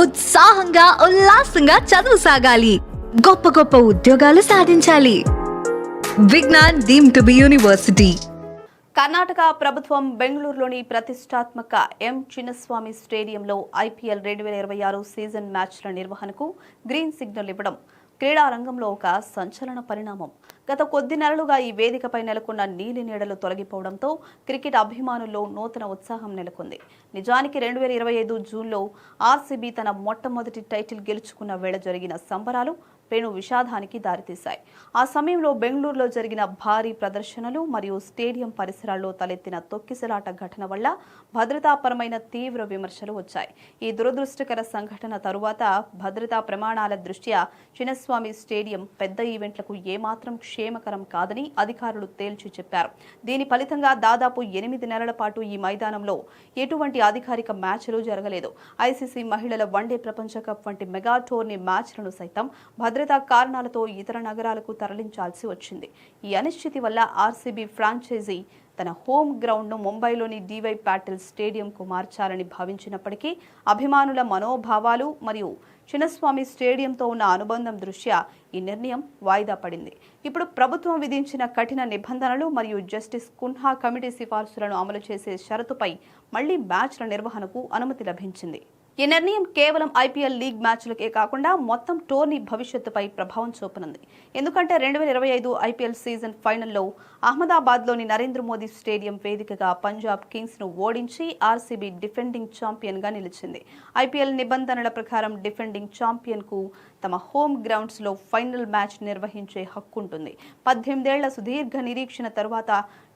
ఉత్సాహంగా ఉల్లాసంగా చదువు సాగాలి, గొప్ప గొప్ప ఉద్యోగాలు సాధించాలి. Vignan deemed to be university. Karnataka ప్రభుత్వం బెంగళూరులోని ప్రతిష్టాత్మక ఎం చిన్నస్వామి స్టేడియంలో ఐపీఎల్ 2026 సీజన్ మ్యాచ్ల నిర్వహణకు గ్రీన్ సిగ్నల్ ఇవ్వడం క్రీడా రంగంలో ఒక సంచలన పరిణామం. గత కొద్ది నెలలుగా ఈ వేదికపై నెలకొన్న నీలి నీడలు తొలగిపోవడంతో క్రికెట్ అభిమానుల్లో నూతన ఉత్సాహం నెలకొంది. నిజానికి 2025 జూన్లో ఆర్సీబీ తన మొట్టమొదటి టైటిల్ గెలుచుకున్న వేళ జరిగిన సంబరాలు పెను విషాదానికి దారితీశాయి. ఆ సమయంలో బెంగళూరులో జరిగిన భారీ ప్రదర్శనలు మరియు స్టేడియం పరిసరాల్లో తలెత్తిన తొక్కిసలాట ఘటన వల్ల భద్రతాపరమైన తీవ్ర విమర్శలు వచ్చాయి. ఈ దురదృష్టకర సంఘటన తరువాత భద్రతా ప్రమాణాల దృష్ట్యా చిన్నస్వామి స్టేడియం పెద్ద ఈవెంట్లకు ఏమాత్రం క్షేమకరం కాదని అధికారులు తేల్చి చెప్పారు. దీని ఫలితంగా దాదాపు 8 నెలల పాటు ఈ మైదానంలో ఎటువంటి అధికారిక మ్యాచ్లు జరగలేదు. ఐసీసీ మహిళల వన్డే ప్రపంచ కప్ వంటి మెగా టోర్నీ మ్యాచ్లను సైతం భద్రతా కారణాలతో ఇతర నగరాలకు తరలించాల్సి వచ్చింది. ఈ అనిశ్చితి వల్ల ఆర్సీబీ ఫ్రాంచైజీ తన హోమ్ గ్రౌండ్ను ముంబైలోని డివై పాటిల్ స్టేడియంకు మార్చాలని భావించినప్పటికీ అభిమానుల మనోభావాలు మరియు చిన్నస్వామి స్టేడియంతో ఉన్న అనుబంధం దృష్ట్యా ఈ నిర్ణయం వాయిదా పడింది. ఇప్పుడు ప్రభుత్వం విధించిన కఠిన నిబంధనలు మరియు జస్టిస్ కున్హా కమిటీ సిఫార్సులను అమలు చేసే షరతుపై మళ్లీ మ్యాచ్ల నిర్వహణకు అనుమతి లభించింది. ఈ నిర్ణయం కేవలం ఐపీఎల్ లీగ్ మ్యాచ్లకే కాకుండా మొత్తం టోర్నీ భవిష్యత్తుపై ప్రభావం చూపనుంది. ఎందుకంటే 2025 ఐపీఎల్ సీజన్ ఫైనల్లో అహ్మదాబాద్లోని నరేంద్ర మోదీ స్టేడియం వేదికగా పంజాబ్ కింగ్స్ను ఓడించి ఆర్సీబీ డిఫెండింగ్ ఛాంపియన్గా నిలిచింది. ఐపీఎల్ నిబంధనల ప్రకారం డిఫెండింగ్ ఛాంపియన్కు తమ హోమ్ గ్రౌండ్స్లో ఫైనల్ మ్యాచ్ నిర్వహించే హక్కు ఉంటుంది. 18 ఏళ్ల సుదీర్ఘ నిరీక్షణ తరువాత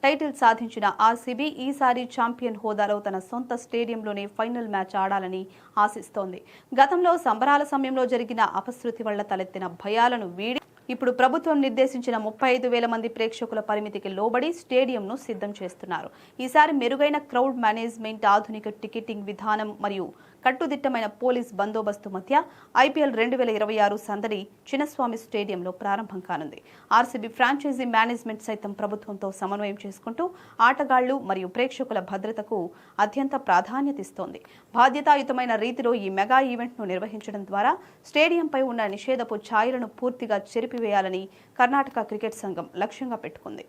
టైటిల్ సాధించిన ఆర్సీబీ ఈసారి ఛాంపియన్ హోదాలో తన సొంత స్టేడియంలోనే ఫైనల్ మ్యాచ్ ఆడాలని ఆశిస్తోంది. గతంలో సంబరాల సమయంలో జరిగిన అపశృతి వల్ల తలెత్తిన భయాలను వీడి ఇప్పుడు ప్రభుత్వం నిర్దేశించిన 35,000 మంది ప్రేక్షకుల పరిమితికి లోబడి స్టేడియంను సిద్ధం చేస్తున్నారు. ఈసారి మెరుగైన క్రౌడ్ మేనేజ్మెంట్, ఆధునిక టికెటింగ్ విధానం మరియు కట్టుదిట్టమైన పోలీస్ బందోబస్తు మధ్య ఐపీఎల్ 2026 సందడి చిన్నస్వామి స్టేడియంలో ప్రారంభం కానుంది. ఆర్సీబీ ఫ్రాంచైజీ మేనేజ్మెంట్ సైతం ప్రభుత్వంతో సమన్వయం చేసుకుంటూ ఆటగాళ్లు మరియు ప్రేక్షకుల భద్రతకు అత్యంత ప్రాధాన్యత ఇస్తోంది. బాధ్యతాయుతమైన రీతిలో ఈ మెగా ఈవెంట్ను నిర్వహించడం ద్వారా స్టేడియంపై ఉన్న నిషేధపు ఛాయలను పూర్తిగా చెరిపివేయాలని కర్ణాటక క్రికెట్ సంఘం లక్ష్యంగా పెట్టుకుంది.